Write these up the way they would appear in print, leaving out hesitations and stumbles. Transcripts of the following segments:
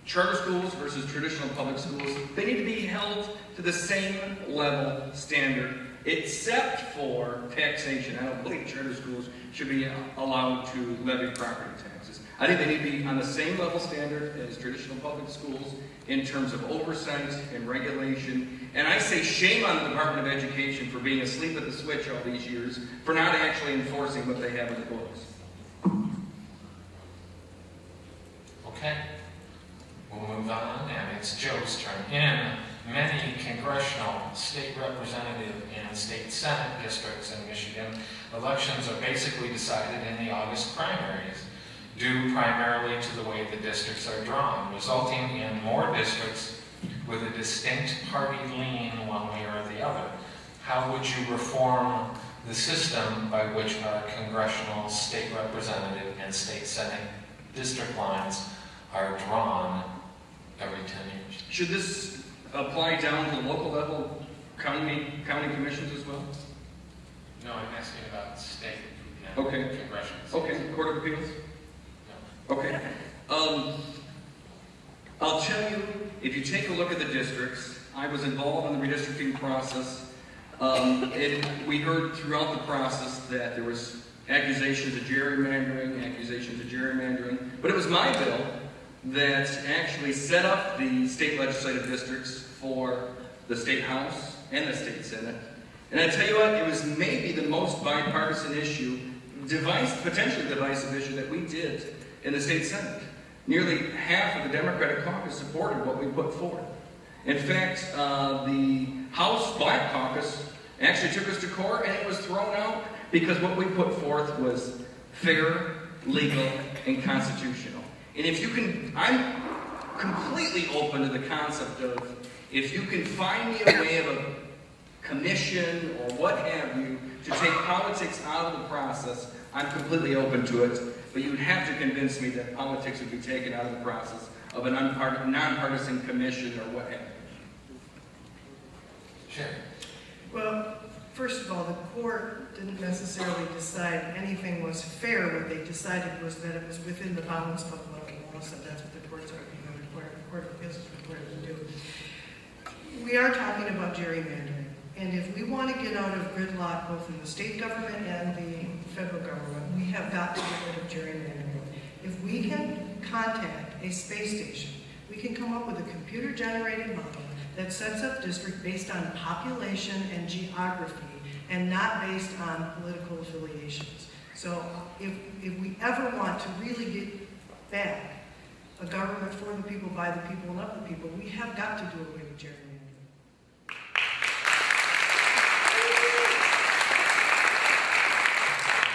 charter schools versus traditional public schools, they need to be held to the same level standard, except for taxation. I don't believe charter schools should be allowed to levy property taxes. I think they need to be on the same level standard as traditional public schools in terms of oversight and regulation. And I say shame on the Department of Education for being asleep at the switch all these years, for not actually enforcing what they have in the books. Okay. We'll move on, and it's Joe's turn. In many congressional, state representative, and state senate districts in Michigan, elections are basically decided in the August primaries, due primarily to the way the districts are drawn, resulting in more districts with a distinct party lean one way or the other. How would you reform the system by which our congressional, state representative, and state senate district lines are drawn every 10 years? Should this apply down to the local level, county commissions as well? No, I'm asking about state and congressional. Okay, Court of Appeals? No. Okay. I'll tell you, if you take a look at the districts, I was involved in the redistricting process. We heard throughout the process that there was accusations of gerrymandering, but it was my bill that actually set up the state legislative districts for the state house and the state senate. And I tell you what, it was maybe the most bipartisan issue, potentially divisive issue that we did in the state senate. Nearly half of the Democratic caucus supported what we put forth. In fact, the House Black Caucus actually took us to court, and it was thrown out because what we put forth was fair, legal, and constitutional. And if you can, I'm completely open to the concept of, if you can find me a way of a commission or what have you to take politics out of the process, I'm completely open to it. But you'd have to convince me that politics would be taken out of the process of a nonpartisan commission or what have you. Sure. Well, first of all, the court didn't necessarily decide anything was fair. What they decided was that it was within the bounds of the law, so that's what the court's arguing, the Court of Appeals is required to do. We are talking about gerrymandering, and if we want to get out of gridlock both in the state government and the federal government, we have got to get rid of gerrymandering. If we can contact a space station, we can come up with a computer-generated model that sets up districts based on population and geography and not based on political affiliations. So if we ever want to really get back a government for the people, by the people, and of the people, we have got to do away with gerrymandering.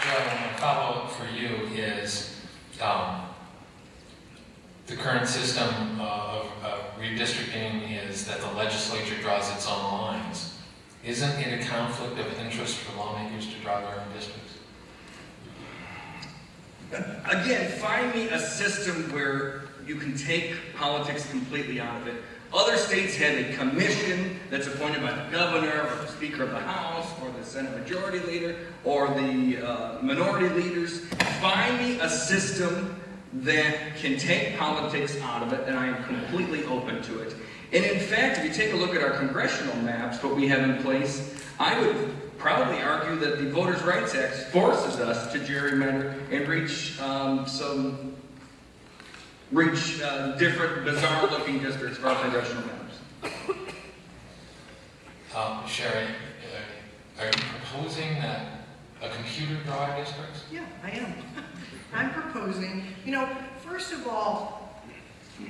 Joe, my follow-up for you is the current system of redistricting is that the legislature draws its own lines. Isn't it a conflict of interest for lawmakers to draw their own districts? Again, find me a system where you can take politics completely out of it. Other states have a commission that's appointed by the governor or the Speaker of the House or the Senate Majority Leader or the minority leaders. Find me a system that can take politics out of it, and I am completely open to it. And in fact, if you take a look at our congressional maps, what we have in place, I would proudly argue that the Voters' Rights Act forces us to gerrymander and reach different bizarre-looking districts for our congressional maps. Shari, are you proposing that a computer draw districts? Yeah, I am. I'm proposing, first of all,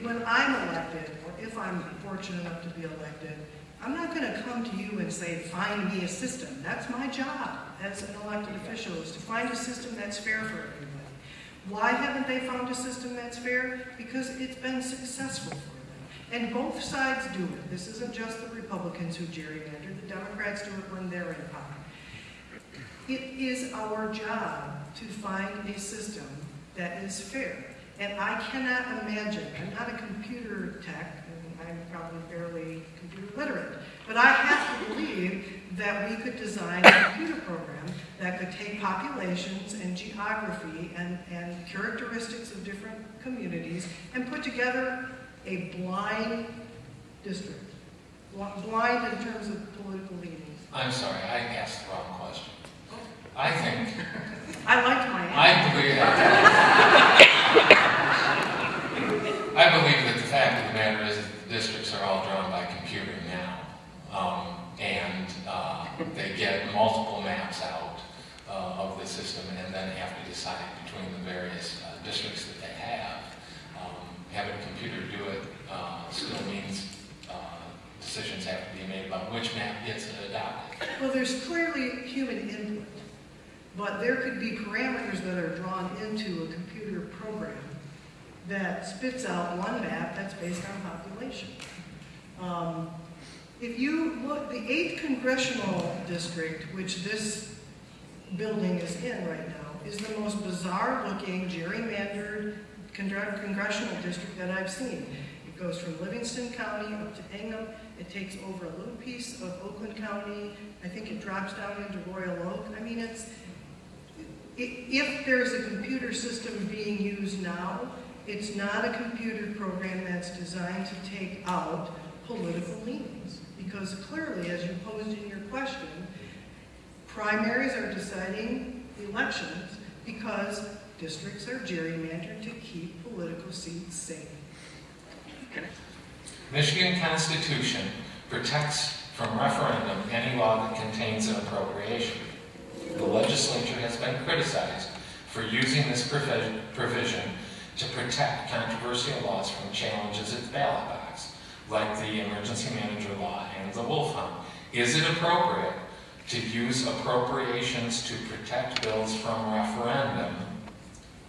when I'm elected, or if I'm fortunate enough to be elected, I'm not going to come to you and say, find me a system. That's my job as an elected official, is to find a system that's fair for everybody. Why haven't they found a system that's fair? Because it's been successful for them. And both sides do it. This isn't just the Republicans who gerrymander. The Democrats do it when they're in power. It is our job to find a system that is fair. And I cannot imagine, I'm not a computer tech, and I'm probably barely computer literate, but I have to believe that we could design a computer program that could take populations and geography and characteristics of different communities and put together a blind district? Blind in terms of political leanings. I'm sorry, I asked the wrong question. I think... I liked my answer. I believe that the fact of the matter is that the districts are all drawn by computer now. And they get multiple maps out of the system and then have to decide between the various districts that they have. Having a computer do it still means decisions have to be made about which map gets adopted. Well, there's clearly human input, but there could be parameters that are drawn into a computer program that spits out one map that's based on population. If you look, the 8th congressional district, which this building is in right now, is the most bizarre-looking, gerrymandered congressional district that I've seen. It goes from Livingston County up to Ingham. It takes over a little piece of Oakland County. I think it drops down into Royal Oak. I mean, if there's a computer system being used now, it's not a computer program that's designed to take out political leanings. Because clearly, as you posed in your question, primaries are deciding elections because districts are gerrymandered to keep political seats safe. Michigan Constitution protects from referendum any law that contains an appropriation. The legislature has been criticized for using this provision to protect controversial laws from challenges at the ballot box, like the emergency manager law and the wolf hunt. Is it appropriate to use appropriations to protect bills from referendum,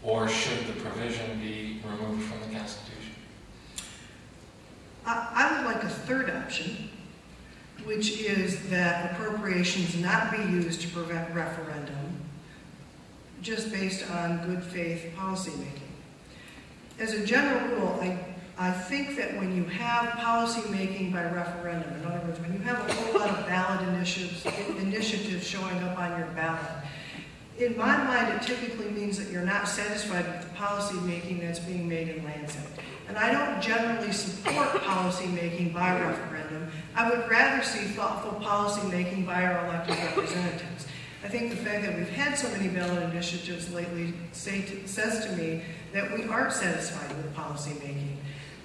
or should the provision be removed from the Constitution? I would like a third option, which is that appropriations not be used to prevent referendum, just based on good faith policymaking. As a general rule, I think that when you have policymaking by referendum, in other words, when you have a whole lot of ballot initiatives showing up on your ballot, in my mind, it typically means that you're not satisfied with the policymaking that's being made in Lansing. And I don't generally support policymaking by referendum. I would rather see thoughtful policymaking by our elected representatives. I think the fact that we've had so many ballot initiatives lately says to me that we aren't satisfied with policymaking.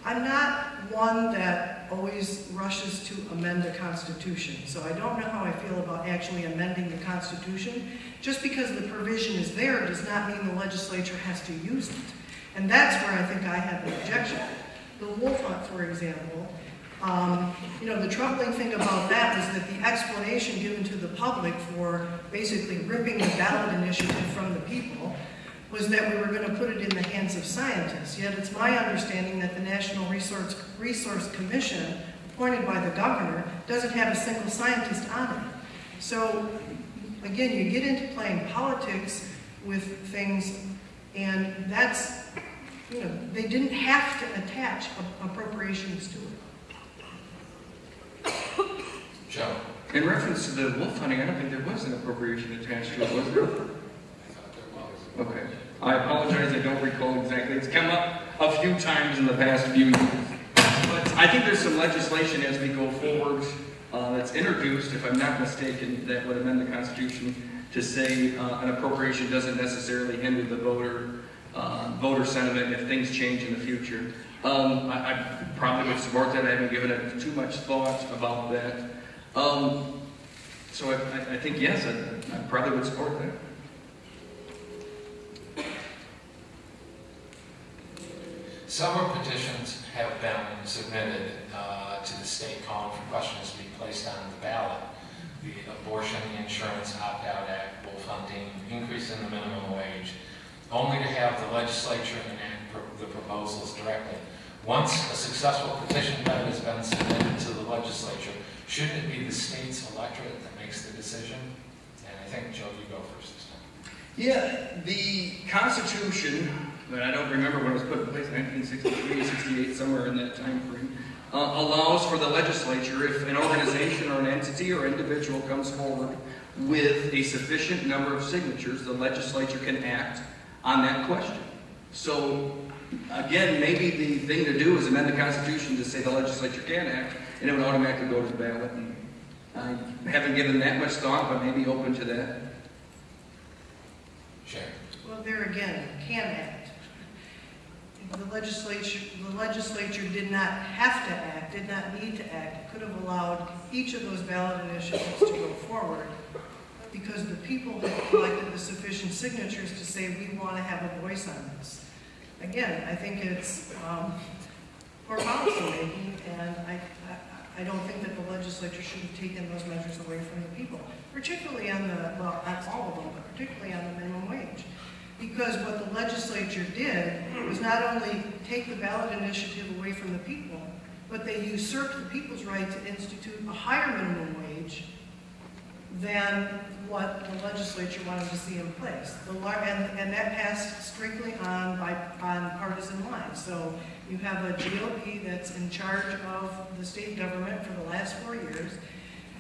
I'm not one that always rushes to amend the Constitution, so I don't know how I feel about actually amending the Constitution. Just because the provision is there does not mean the legislature has to use it. And that's where I think I have an objection. The wolf hunt, for example, the troubling thing about that is that the explanation given to the public for basically ripping the ballot initiative from the people was that we were going to put it in the hands of scientists. Yet it's my understanding that the National Resource Commission, appointed by the governor, doesn't have a single scientist on it. So, again, you get into playing politics with things, and that's, they didn't have to attach appropriations to it. Joe? In reference to the wolf hunting, I don't think there was an appropriation attached to it, was there? I thought there was. Okay. I apologize, I don't recall exactly. It's come up a few times in the past few years. But I think there's some legislation as we go forward that's introduced, if I'm not mistaken, that would amend the Constitution to say an appropriation doesn't necessarily hinder the voter sentiment if things change in the future. I probably would support that. I haven't given it too much thought about that. So I think, yes, I probably would support that. Several petitions have been submitted to the state calling for questions to be placed on the ballot. The Abortion Insurance Opt-out Act, wolf hunting, increase in the minimum wage, only to have the legislature enact the proposals directly. Once a successful petition that has been submitted to the legislature, shouldn't it be the state's electorate that makes the decision? And I think, Joe, you go first this time. Yeah, the Constitution, but I don't remember when it was put in place, 1963, 68, somewhere in that time frame, allows for the legislature, if an organization or an entity or individual comes forward with a sufficient number of signatures, the legislature can act on that question. So again, maybe the thing to do is amend the Constitution to say the legislature can act, and it would automatically go to the ballot. And I haven't given that much thought, but maybe open to that. Sure. Well, there again, can act. The legislature did not have to act, did not need to act. It could have allowed each of those ballot initiatives to go forward because the people have collected the sufficient signatures to say we want to have a voice on this. Again, I think it's poor policy making, and I don't think that the legislature should have taken those measures away from the people, particularly on the, well, not all of them, but particularly on the minimum wage. Because what the legislature did was not only take the ballot initiative away from the people, but they usurped the people's right to institute a higher minimum wage than what the legislature wanted to see in place. And that passed strictly on partisan lines. So you have a GOP that's in charge of the state government for the last 4 years.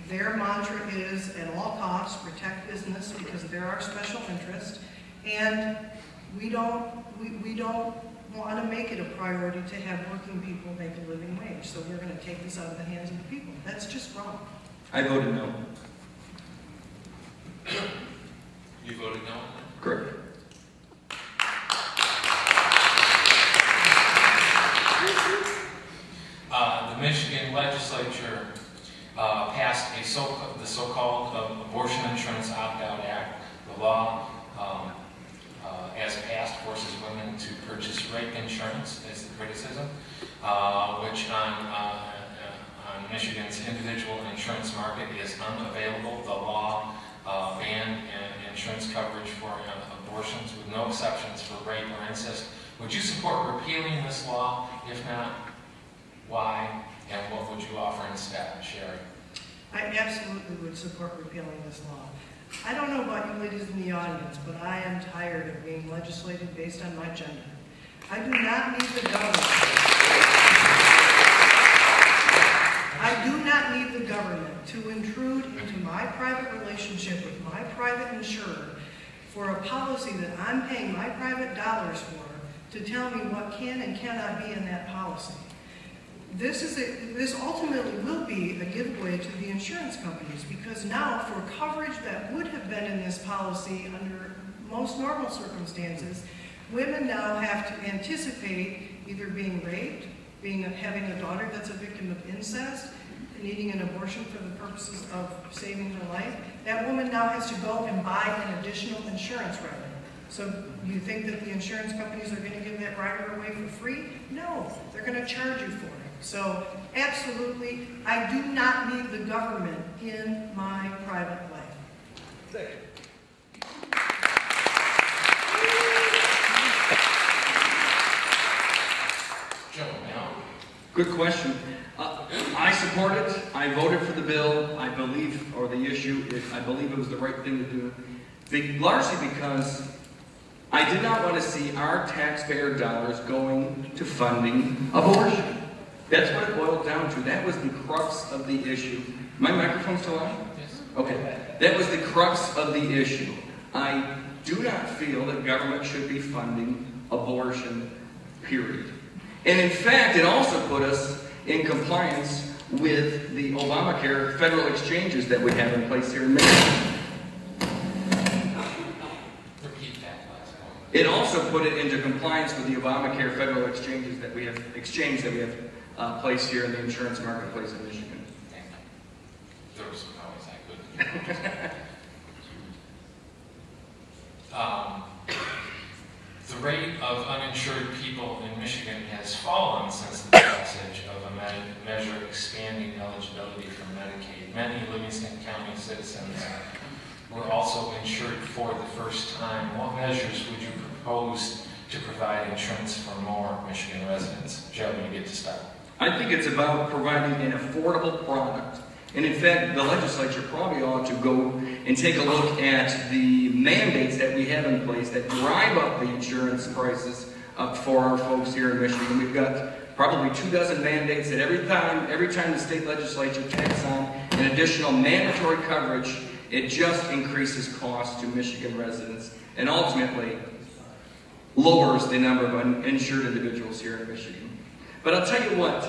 Their mantra is, at all costs, protect business because they're our special interest. And we don't want to make it a priority to have working people make a living wage. So we're going to take this out of the hands of the people. That's just wrong. I voted no. You voted no? Correct. The Michigan legislature passed the so-called Abortion Insurance Opt-out Act. The law, as passed, forces women to purchase rape insurance, is the criticism, which on Michigan's individual insurance market is unavailable. The law banned insurance coverage for abortions with no exceptions for rape or incest. Would you support repealing this law? If not, why? And what would you offer instead, Shari? I absolutely would support repealing this law. I don't know about you ladies in the audience, but I am tired of being legislated based on my gender. I do not need the government. I do not need the government to intrude into my private relationship with my private insurer for a policy that I'm paying my private dollars for to tell me what can and cannot be in that policy. This ultimately will be a giveaway to the insurance companies because now for coverage that would have been in this policy under most normal circumstances, women now have to anticipate either being raped, having a daughter that's a victim of incest, needing an abortion for the purposes of saving her life. That woman now has to go and buy an additional insurance rider. So you think that the insurance companies are going to give that rider away for free? No, they're going to charge you for it. So absolutely, I do not need the government in my private life. Second. Joe, now. Good question. I support it. I voted for the bill. I believe, or the issue, I believe it was the right thing to do. Largely because I did not want to see our taxpayer dollars going to funding abortion. That's what it boiled down to. That was the crux of the issue. My microphone still on? Yes. Okay. That was the crux of the issue. I do not feel that government should be funding abortion, period. And in fact, it also put us in compliance with the Obamacare federal exchanges that we have in place here in Michigan. Repeat that last one. It also put it into compliance with the Obamacare federal exchanges that we have placed here in the insurance marketplace in Michigan. There was some noise I couldn't hear. The rate of uninsured people in Michigan has fallen since the passage of a measure expanding eligibility for Medicaid. Many Livingston County citizens were also insured for the first time. What measures would you propose to provide insurance for more Michigan residents? Joe, you get to start. I think it's about providing an affordable product. And in fact, the legislature probably ought to go and take a look at the mandates that we have in place that drive up the insurance prices for our folks here in Michigan. We've got probably 24 mandates that every time the state legislature tacks on an additional mandatory coverage, it just increases costs to Michigan residents. And ultimately, lowers the number of uninsured individuals here in Michigan. But I'll tell you what,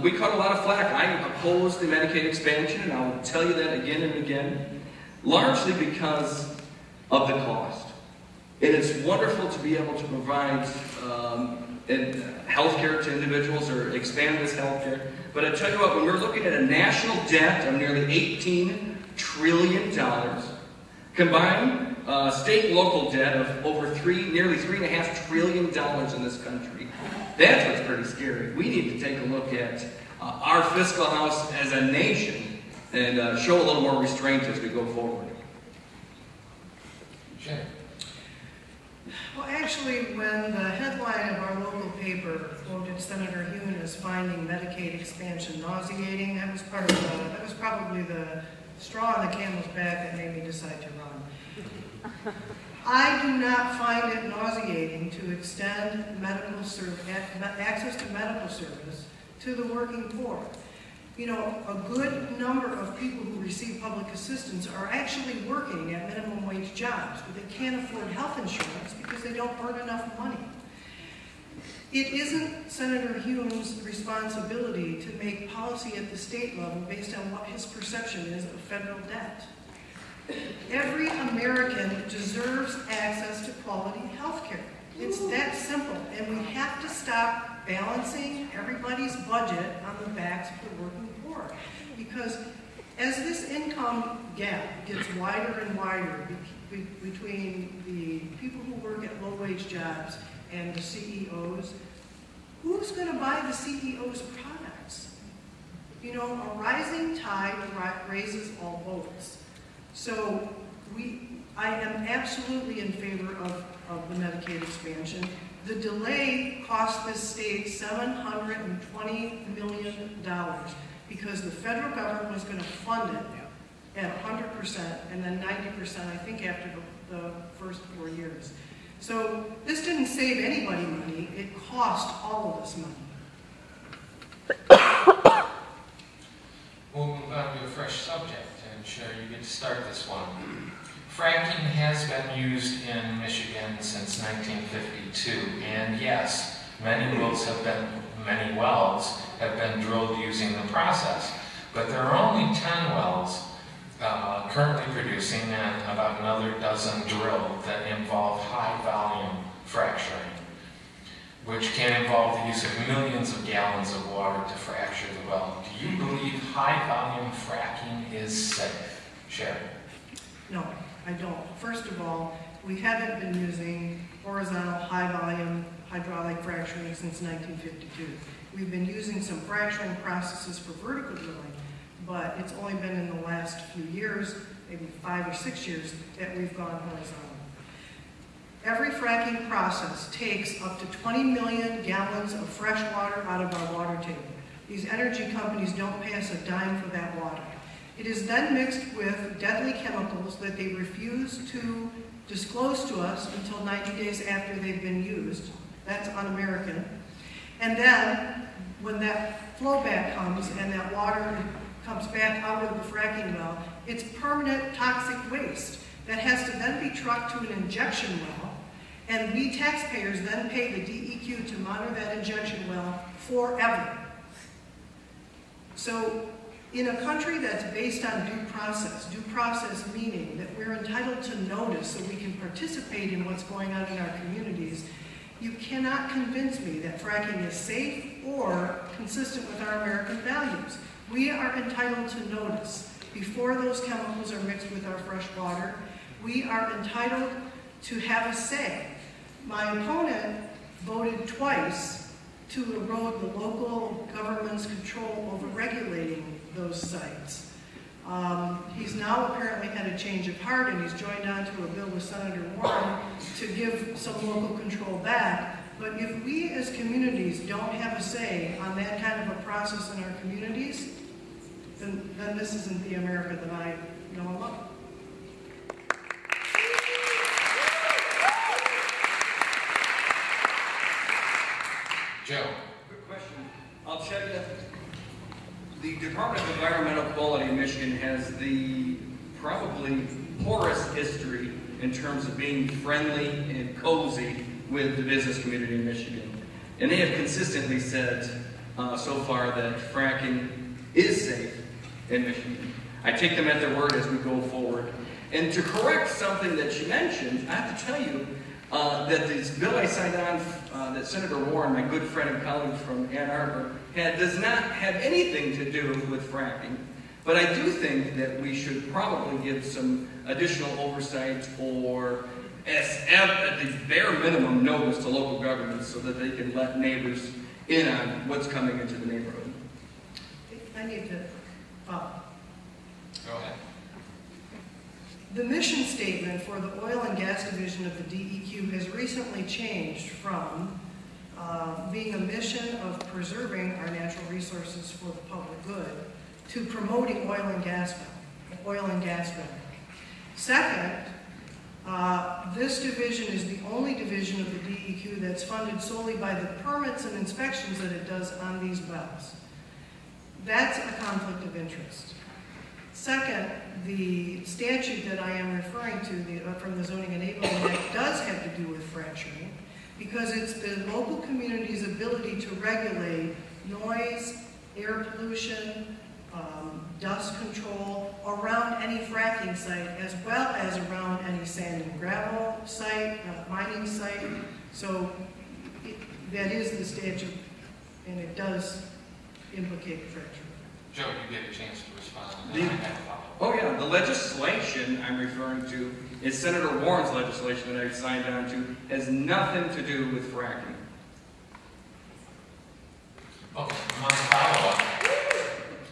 we caught a lot of flack. I opposed the Medicaid expansion, and I'll tell you that again and again, largely because of the cost. And it's wonderful to be able to provide health care to individuals or expand this health care. But I tell you what, when we're looking at a national debt of nearly $18 trillion, combined state and local debt of over nearly $3.5 trillion in this country, that's what's pretty scary. We need to take a look at our fiscal house as a nation and show a little more restraint as we go forward. Sure. Well, actually, when the headline of our local paper quoted Senator Hune as finding Medicaid expansion nauseating, that was probably the straw on the camel's back that made me decide to run. I do not find it nauseating to extend access to medical service to the working poor. You know, a good number of people who receive public assistance are actually working at minimum wage jobs, but they can't afford health insurance because they don't earn enough money. It isn't Senator Hune's responsibility to make policy at the state level based on what his perception is of federal debt. Every American deserves access to quality health care. It's that simple, and we have to stop balancing everybody's budget on the backs of the working poor. Because as this income gap gets wider and wider between the people who work at low-wage jobs and the CEOs, who's going to buy the CEOs' products? You know, a rising tide raises all boats. So I am absolutely in favor of the Medicaid expansion. The delay cost this state $720 million because the federal government was going to fund it at 100% and then 90%, I think, after the first 4 years. So this didn't save anybody money, it cost all of us money. We'll move on to a fresh subject, and Shari, you get to start this one. Fracking has been used in Michigan since 1952, and yes, many wells have been drilled using the process, but there are only 10 wells currently producing and about another dozen drilled that involve high-volume fracturing, which can involve the use of millions of gallons of water to fracture the well. Do you believe high-volume fracking is safe? Shari? No, I don't. First of all, we haven't been using horizontal high-volume hydraulic fracturing since 1952. We've been using some fracturing processes for vertical drilling, but it's only been in the last few years, maybe 5 or 6 years, that we've gone horizontal. Every fracking process takes up to 20 million gallons of fresh water out of our water table. These energy companies don't pay us a dime for that water. It is then mixed with deadly chemicals that they refuse to disclose to us until 90 days after they've been used. That's un-American. And then, when that flowback comes and that water comes back out of the fracking well, it's permanent toxic waste that has to then be trucked to an injection well, and we taxpayers then pay the DEQ to monitor that injection well forever. So, in a country that's based on due process meaning that we're entitled to notice so we can participate in what's going on in our communities, you cannot convince me that fracking is safe or consistent with our American values. We are entitled to notice before those chemicals are mixed with our fresh water. We are entitled to have a say. My opponent voted twice to erode the local government's control over regulating those sites. He's now apparently had a change of heart, and he's joined on to a bill with Senator Warren to give some local control back. But if we as communities don't have a say on that kind of a process in our communities, then this isn't the America that I know and love. Joe. Good question. I'll tell you, the Department of Environmental Quality in Michigan has the probably poorest history in terms of being friendly and cozy with the business community in Michigan. And they have consistently said so far that fracking is safe in Michigan. I take them at their word as we go forward. And to correct something that you mentioned, I have to tell you that this bill I signed on, that Senator Warren, my good friend and colleague from Ann Arbor, does not have anything to do with fracking. But I do think that we should probably give some additional oversight or at the bare minimum notice to local governments so that they can let neighbors in on what's coming into the neighborhood. I need to follow. Go ahead. The mission statement for the Oil and Gas Division of the DEQ has recently changed from being a mission of preserving our natural resources for the public good to promoting oil and gas value. Second, this division is the only division of the DEQ that's funded solely by the permits and inspections that it does on these wells. That's a conflict of interest. Second, the statute that I am referring to from the Zoning Enabling Act does have to do with fracturing because it's the local community's ability to regulate noise, air pollution, dust control around any fracking site as well as around any sand and gravel site, mining site. So that is the statute and it does implicate fracturing. Joe, you get a chance to respond. Oh yeah, the legislation I'm referring to is Senator Warren's legislation that I've signed on to, has nothing to do with fracking. Okay,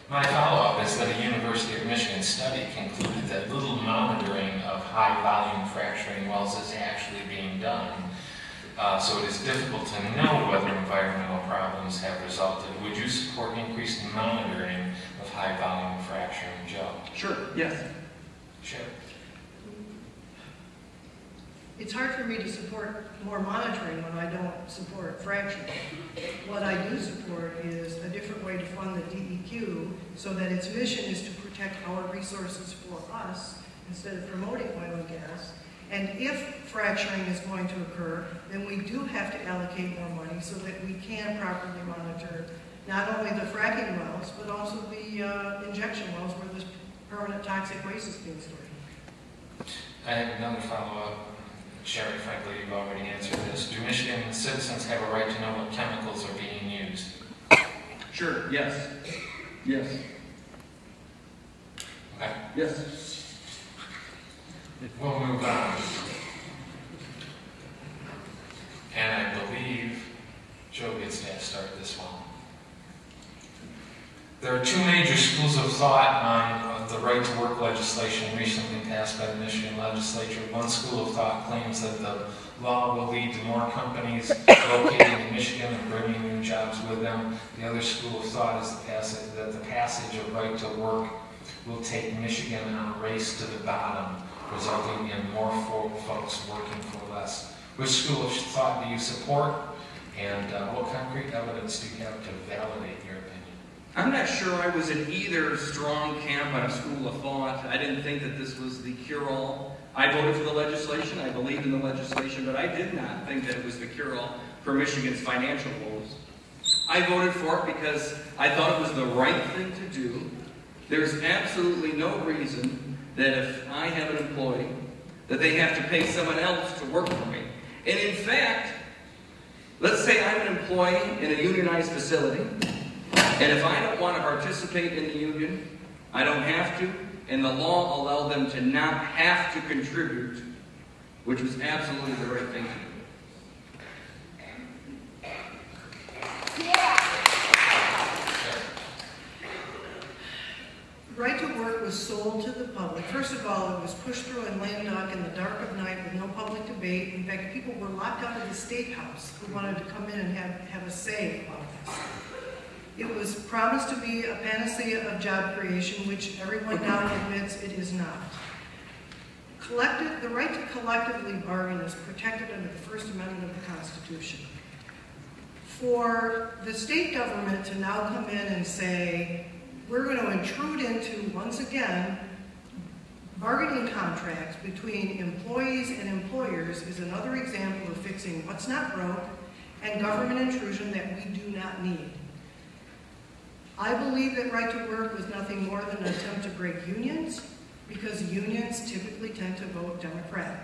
my follow-up is that a University of Michigan study concluded that little monitoring of high-volume fracturing wells is actually being done. So it is difficult to know whether environmental problems have resulted. Would you support increased monitoring of high-volume fracturing, Joe? Sure, yes. Sure. It's hard for me to support more monitoring when I don't support fracturing. What I do support is a different way to fund the DEQ so that its mission is to protect our resources for us instead of promoting oil and gas. And if fracturing is going to occur, then we do have to allocate more money so that we can properly monitor not only the fracking wells, but also the injection wells where this permanent toxic waste is being stored. I have another follow-up. Shari, frankly, you've already answered this. Do Michigan citizens have a right to know what chemicals are being used? Sure, yes. Yes. Okay. Yes. We'll move on. And I believe Joe gets to start this one. There are two major schools of thought on the right to work legislation recently passed by the Michigan legislature. One school of thought claims that the law will lead to more companies located in Michigan and bringing new jobs with them. The other school of thought is that the passage of right to work will take Michigan on a race to the bottom, resulting in more folks working for less. Which school of thought do you support, and what concrete evidence do you have to validate your opinion? I'm not sure I was in either strong camp on a school of thought. I didn't think that this was the cure-all. I voted for the legislation. I believed in the legislation, but I did not think that it was the cure-all for Michigan's financial woes. I voted for it because I thought it was the right thing to do. There's absolutely no reason that if I have an employee, that they have to pay someone else to work for me. And in fact, let's say I'm an employee in a unionized facility, and if I don't want to participate in the union, I don't have to, and the law allowed them to not have to contribute, which was absolutely the right thing to do. Right to work was sold to the public. First of all, it was pushed through in lame duck in the dark of night with no public debate. In fact, people were locked out of the State House who wanted to come in and have a say about this. It was promised to be a panacea of job creation, which everyone now admits it is not. The right to collectively bargain is protected under the First Amendment of the Constitution. For the state government to now come in and say, we're going to intrude into, once again, bargaining contracts between employees and employers is another example of fixing what's not broke and government intrusion that we do not need. I believe that right to work was nothing more than an attempt to break unions, because unions typically tend to vote Democratic.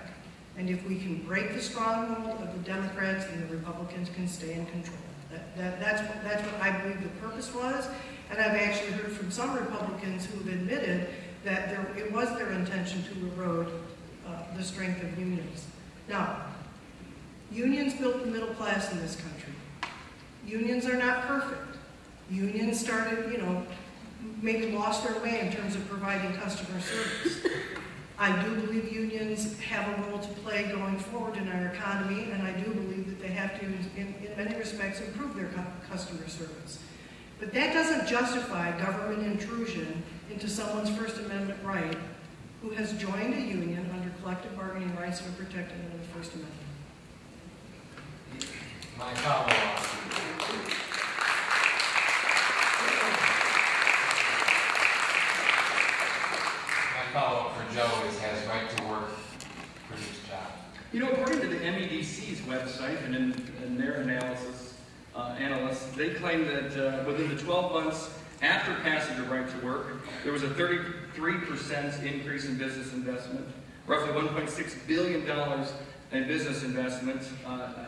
And if we can break the stronghold of the Democrats, then the Republicans can stay in control. That's what I believe the purpose was. And I've actually heard from some Republicans who have admitted that it was their intention to erode the strength of unions. Now, unions built the middle class in this country. Unions are not perfect. Unions started, maybe lost their way in terms of providing customer service. I do believe unions have a role to play going forward in our economy, and I do believe that they have to, in many respects, improve their customer service. But that doesn't justify government intrusion into someone's First Amendment right who has joined a union under collective bargaining rights that are protected under the First Amendment. My follow-up. Follow-up for Joe has right to work, produce jobs. According to the MEDC's website and in their analysis, analysts, they claim that within the 12 months after passage of right to work, there was a 33% increase in business investment, roughly $1.6 billion in business investment,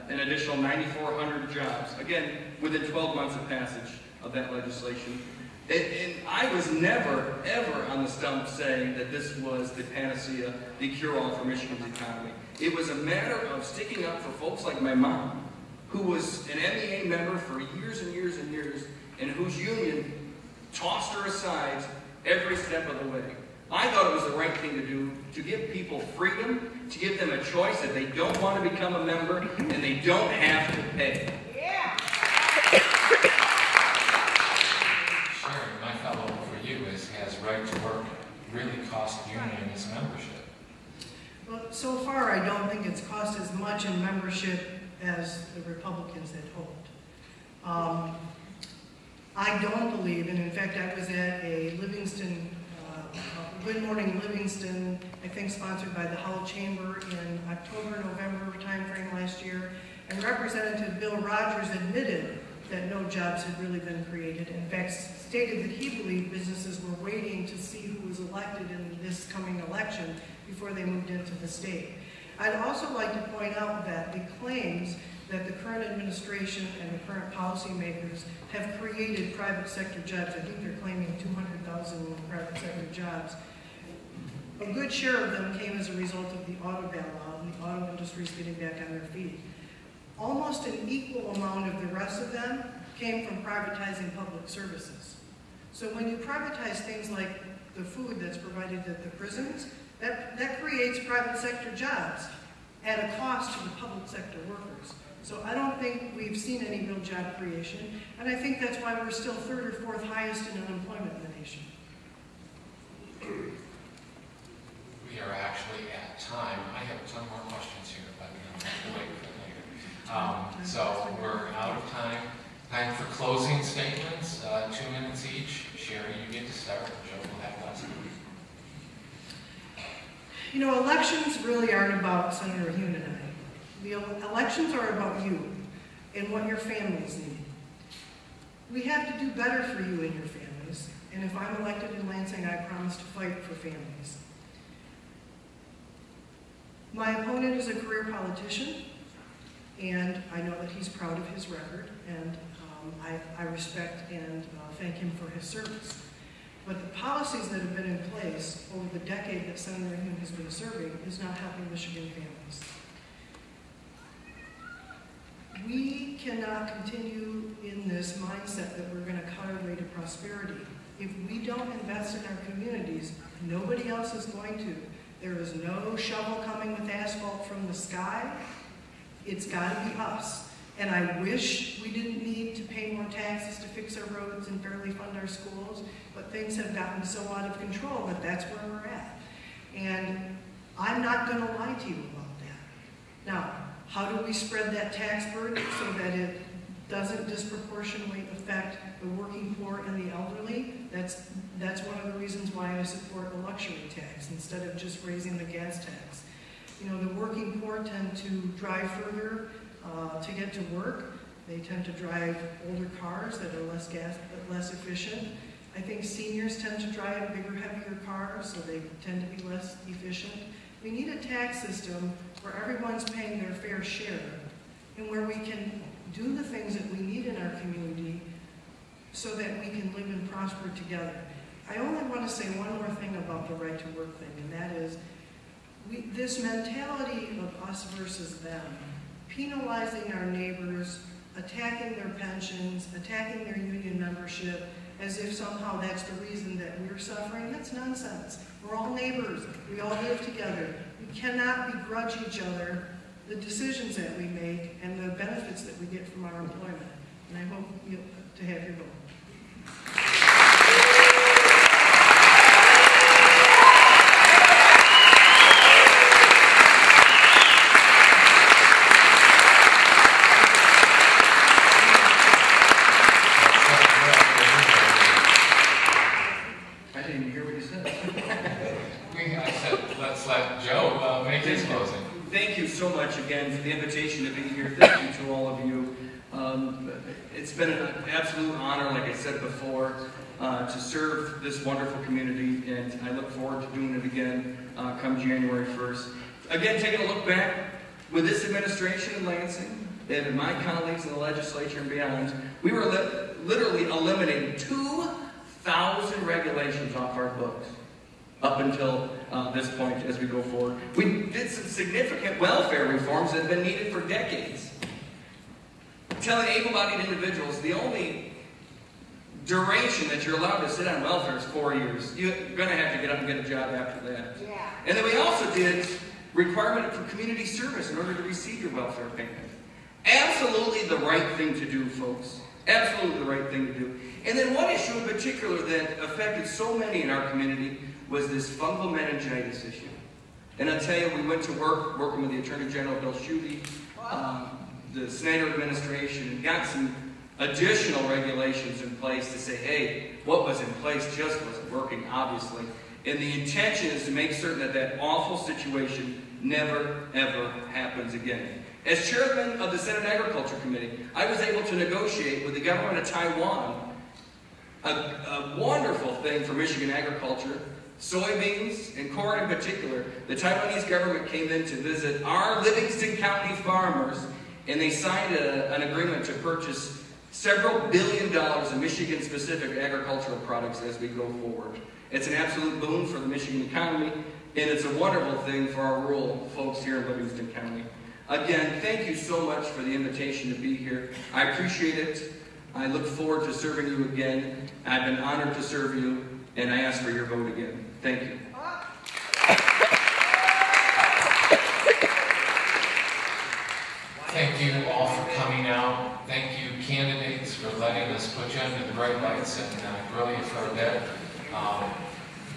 an additional 9,400 jobs, again, within 12 months of passage of that legislation. And I was never, ever on the stump saying that this was the panacea, the cure-all for Michigan's economy. It was a matter of sticking up for folks like my mom, who was an MEA member for years and years and years, and whose union tossed her aside every step of the way. I thought it was the right thing to do, to give people freedom, to give them a choice that they don't want to become a member, and they don't have to pay. Yeah. Shari, my follow-up for you has right to work really cost unions membership? Well, so far I don't think it's cost as much in membership as the Republicans had hoped. I don't believe, and in fact I was at a Livingston, Good Morning Livingston, I think sponsored by the Hull Chamber in October, November timeframe last year, and Representative Bill Rogers admitted that no jobs had really been created. In fact, stated that he believed businesses were waiting to see who was elected in this coming election before they moved into the state. I'd also like to point out that the claims that the current administration and the current policymakers have created private sector jobs, I think they're claiming 200,000 private sector jobs, a good share of them came as a result of the auto bailout and the auto industry's getting back on their feet. Almost an equal amount of the rest of them came from privatizing public services. So when you privatize things like the food that's provided at the prisons, that creates private sector jobs at a cost to the public sector workers. So I don't think we've seen any real job creation, and I think that's why we're still third or fourth highest in unemployment in the nation. We are actually at time. I have a ton more questions here, but I'm going to wait for later. So we're out of time. Time for closing statements, 2 minutes each. Shari, you get to start. Joe will have last. Elections really aren't about Senator Hune and I. The elections are about you and what your families need. We have to do better for you and your families, and if I'm elected in Lansing, I promise to fight for families. My opponent is a career politician, and I know that he's proud of his record, and I respect and thank him for his service. But the policies that have been in place over the decade that Senator Hune has been serving is not helping Michigan families. We cannot continue in this mindset that we're going to cut our way to prosperity. If we don't invest in our communities, nobody else is going to. There is no shovel coming with asphalt from the sky. It's got to be us. And I wish we didn't need to pay more taxes to fix our roads and fairly fund our schools, but things have gotten so out of control that that's where we're at. And I'm not going to lie to you about that. Now, how do we spread that tax burden so that it doesn't disproportionately affect the working poor and the elderly. That's one of the reasons why I support a luxury tax instead of just raising the gas tax. You know, the working poor tend to drive further to get to work. They tend to drive older cars that are less efficient. I think seniors tend to drive bigger, heavier cars, so they tend to be less efficient. We need a tax system where everyone's paying their fair share and where we can do the things that we need in our community so that we can live and prosper together. I only want to say one more thing about the right to work thing, and that is this mentality of us versus them, penalizing our neighbors, attacking their pensions, attacking their union membership, as if somehow that's the reason that we're suffering. That's nonsense. We're all neighbors. We all live together. We cannot begrudge each other the decisions that we make and the benefits that we get from our employment. And I hope to have your vote. I didn't even hear what you said. I said, let's let Joe make his closing. Thank you so much again for the invitation to be here. Thank you to all of you. It's been an absolute honor, like I said before, to serve this wonderful community, and I look forward to doing it again come January 1st. Again, taking a look back, with this administration in Lansing, and my colleagues in the legislature and beyond, we were literally eliminating 2,000 regulations off our books up until this point as we go forward. We did some significant welfare reforms that have been needed for decades. Telling able-bodied individuals the only duration that you're allowed to sit on welfare is 4 years. You're going to have to get up and get a job after that. Yeah. And then we also did requirement for community service in order to receive your welfare payment. Absolutely the right thing to do, folks. Absolutely the right thing to do. And then one issue in particular that affected so many in our community was this fungal meningitis issue. And I'll tell you, we went to work working with the Attorney General, Bill Schuette, the Snyder administration, and got some additional regulations in place to say, hey, what was in place just wasn't working, obviously. And the intention is to make certain that that awful situation never, ever happens again. As chairman of the Senate Agriculture Committee, I was able to negotiate with the government of Taiwan a wonderful thing for Michigan agriculture, soybeans and corn in particular. The Taiwanese government came in to visit our Livingston County farmers, and they signed an agreement to purchase several $billion of Michigan-specific agricultural products as we go forward. It's an absolute boon for the Michigan economy, and it's a wonderful thing for our rural folks here in Livingston County. Again, thank you so much for the invitation to be here. I appreciate it. I look forward to serving you again. I've been honored to serve you, and I ask for your vote again. Thank you. Thank you all for coming out. Thank you, candidates, for letting us put you under the bright lights and grill you for a bit.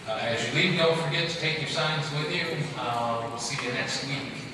As you leave, don't forget to take your signs with you. We'll see you next week.